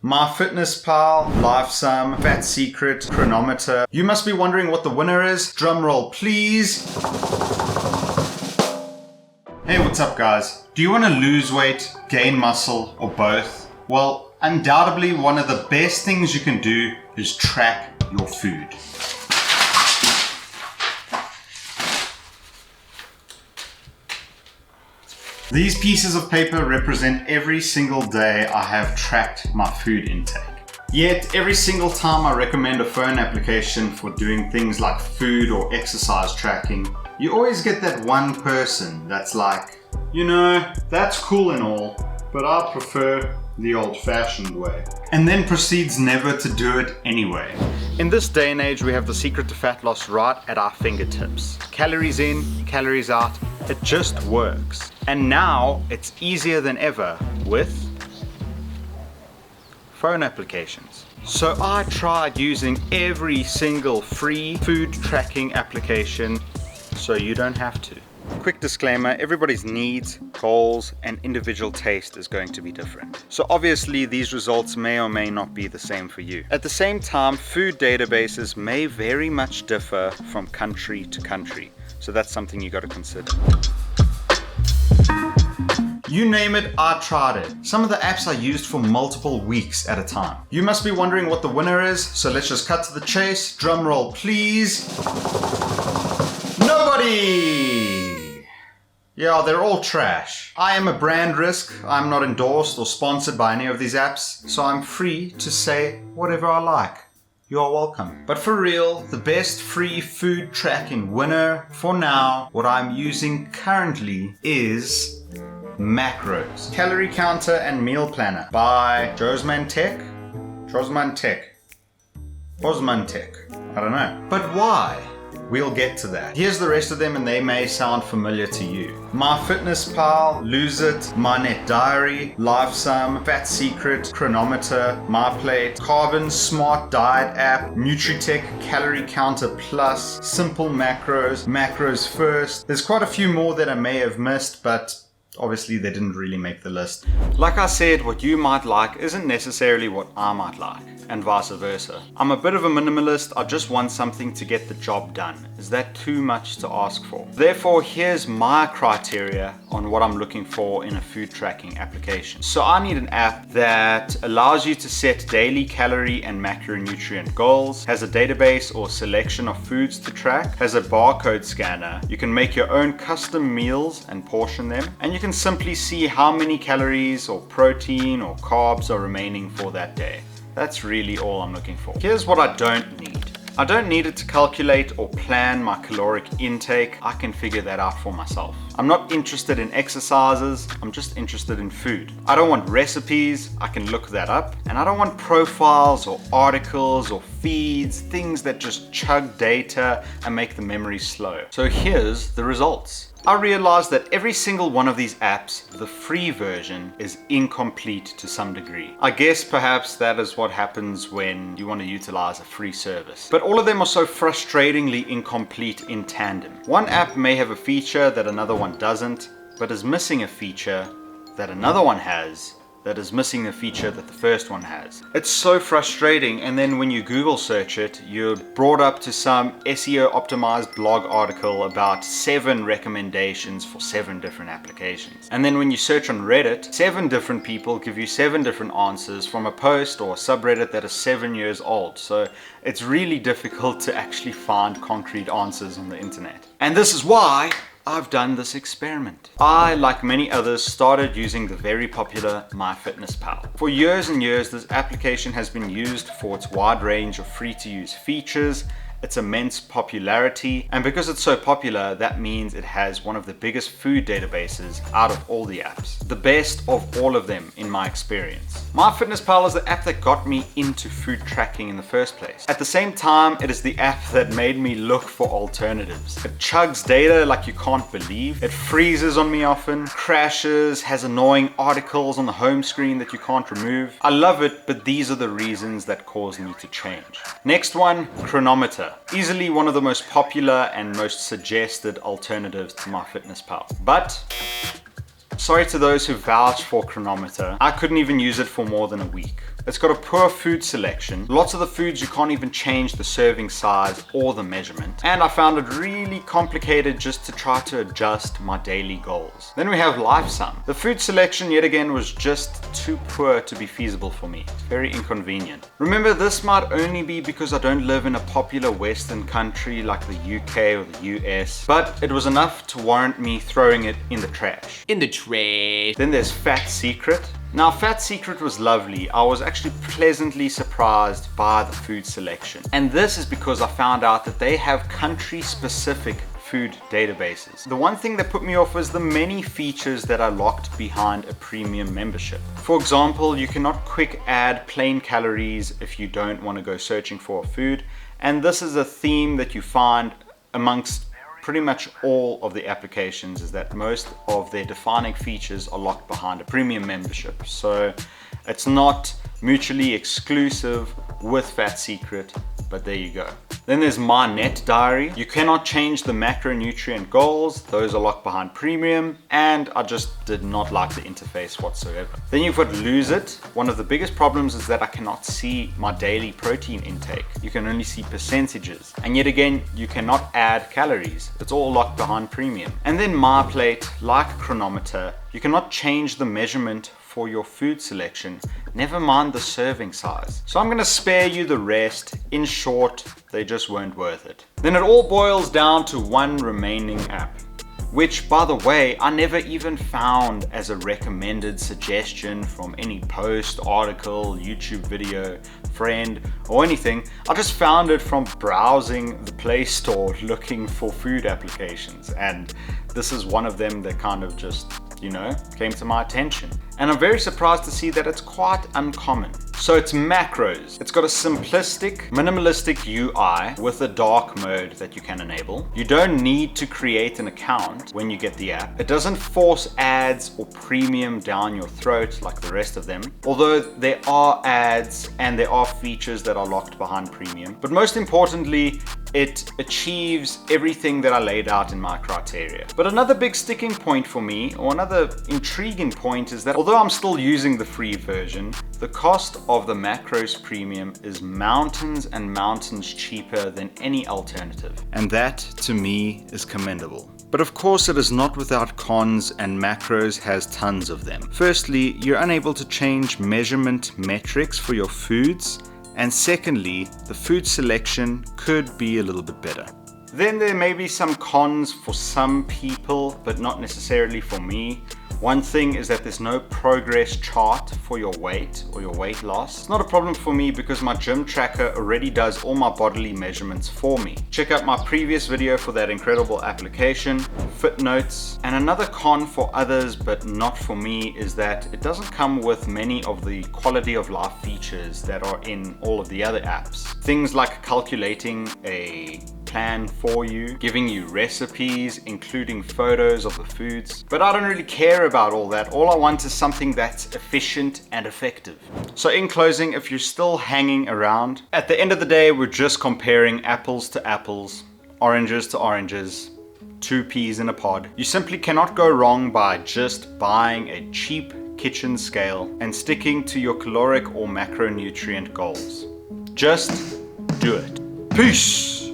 MyFitnessPal, LifeSum, fatsecret, cronometer. You must be wondering what the winner is. Drum roll, please. Hey, what's up guys? Do you want to lose weight, gain muscle, or both? Well, undoubtedly one of the best things you can do is track your food. These pieces of paper represent every single day I have tracked my food intake. Yet, every single time I recommend a phone application for doing things like food or exercise tracking, you always get that one person that's like, you know, that's cool and all, but I prefer the old-fashioned way. And then proceeds never to do it anyway. In this day and age, we have the secret to fat loss right at our fingertips. Calories in, calories out, it just works. And now it's easier than ever with phone applications. So I tried using every single free food tracking application so you don't have to. Quick disclaimer, everybody's needs, goals, and individual taste is going to be different. So obviously these results may or may not be the same for you. At the same time, food databases may very much differ from country to country. So that's something you got to consider. You name it, I tried it. Some of the apps I used for multiple weeks at a time. You must be wondering what the winner is, so let's just cut to the chase. Drum roll, please. Nobody! Yeah, they're all trash. I am a brand risk. I'm not endorsed or sponsored by any of these apps, so I'm free to say whatever I like. You are welcome. But for real, the best free food tracking winner for now, what I'm using currently is Macros. Calorie Counter and Meal Planner by Josmantec? I don't know. But why? We'll get to that. Here's the rest of them and they may sound familiar to you. MyFitnessPal, Lose It, MyNet Diary, LifeSum, fatsecret, Cronometer, MyPlate, Carbon, Smart Diet App, Nutritech, Calorie Counter Plus, Simple Macros, Macros First. There's quite a few more that I may have missed, but obviously they didn't really make the list. Like I said, what you might like isn't necessarily what I might like, and vice versa. I'm a bit of a minimalist, I just want something to get the job done. Is that too much to ask for? Therefore, here's my criteria on what I'm looking for in a food tracking application. So I need an app that allows you to set daily calorie and macronutrient goals, has a database or selection of foods to track, has a barcode scanner, you can make your own custom meals and portion them, and you can simply see how many calories or protein or carbs are remaining for that day. That's really all I'm looking for. Here's what I don't need. I don't need it to calculate or plan my caloric intake. I can figure that out for myself. I'm not interested in exercises, I'm just interested in food. I don't want recipes, I can look that up. And I don't want profiles or articles or feeds, things that just chug data and make the memory slow. So here's the results. I realized that every single one of these apps, the free version, is incomplete to some degree. I guess perhaps that is what happens when you want to utilize a free service. But all of them are so frustratingly incomplete in tandem. One app may have a feature that another one doesn't, but is missing a feature that another one has, that is missing a feature that the first one has. It's so frustrating, and then when you Google search it, you're brought up to some SEO optimized blog article about 7 recommendations for 7 different applications. And then when you search on Reddit, 7 different people give you 7 different answers from a post or a subreddit that is 7 years old. So it's really difficult to actually find concrete answers on the internet. And this is why I've done this experiment. I, like many others, started using the very popular MyFitnessPal. For years and years, this application has been used for its wide range of free-to-use features, its immense popularity, and because it's so popular, that means it has one of the biggest food databases out of all the apps. The best of all of them in my experience. MyFitnessPal is the app that got me into food tracking in the first place. At the same time, it is the app that made me look for alternatives. It chugs data like you can't believe. It freezes on me often, crashes, has annoying articles on the home screen that you can't remove. I love it, but these are the reasons that caused me to change. Next one, Cronometer. Easily one of the most popular and most suggested alternatives to MyFitnessPal. But sorry to those who vouch for Cronometer, I couldn't even use it for more than a week. It's got a poor food selection. Lots of the foods you can't even change the serving size or the measurement. And I found it really complicated just to try to adjust my daily goals. Then we have Lifesum. The food selection yet again was just too poor to be feasible for me. Very inconvenient. Remember, this might only be because I don't live in a popular Western country like the UK or the US, but it was enough to warrant me throwing it in the trash. In the trash. Then there's fatsecret. Now, fatsecret was lovely. I was actually pleasantly surprised by the food selection. And this is because I found out that they have country-specific food databases. The one thing that put me off was the many features that are locked behind a premium membership. For example, you cannot quick add plain calories if you don't want to go searching for a food. And this is a theme that you find amongst pretty much all of the applications, is that most of their defining features are locked behind a premium membership. So it's not mutually exclusive with fatsecret, but there you go. Then there's My Net Diary. You cannot change the macronutrient goals. Those are locked behind premium, and I just did not like the interface whatsoever. Then you've got Lose It. One of the biggest problems is that I cannot see my daily protein intake. You can only see percentages. And yet again, you cannot add calories. It's all locked behind premium. And then My Plate, like Cronometer, you cannot change the measurement for your food selection, never mind the serving size. So I'm gonna spare you the rest. In short, they just weren't worth it. Then it all boils down to one remaining app, which, by the way, I never even found as a recommended suggestion from any post, article, YouTube video, friend, or anything. I just found it from browsing the Play Store looking for food applications, and this is one of them that kind of just, came to my attention. And I'm very surprised to see that it's quite uncommon. So it's macros. It's got a simplistic, minimalistic UI with a dark mode that you can enable. You don't need to create an account when you get the app. It doesn't force ads or premium down your throat like the rest of them, although there are ads and there are features that are locked behind premium. But most importantly, it achieves everything that I laid out in my criteria. But another big sticking point for me, or another intriguing point, is that although I'm still using the free version, the cost of the macros premium is mountains and mountains cheaper than any alternative. And that, to me, is commendable. But of course it is not without cons, and macros has tons of them. Firstly, you're unable to change measurement metrics for your foods. And secondly, the food selection could be a little bit better. Then there may be some cons for some people, but not necessarily for me. One thing is that there's no progress chart for your weight or your weight loss. It's not a problem for me because my gym tracker already does all my bodily measurements for me. Check out my previous video for that incredible application, Fit Notes. And another con for others, but not for me, is that it doesn't come with many of the quality of life features that are in all of the other apps. Things like calculating a plan for you, giving you recipes, including photos of the foods. But I don't really care about all that. All I want is something that's efficient and effective. So in closing, if you're still hanging around, at the end of the day, we're just comparing apples to apples, oranges to oranges, two peas in a pod. You simply cannot go wrong by just buying a cheap kitchen scale and sticking to your caloric or macronutrient goals. Just do it. Peace!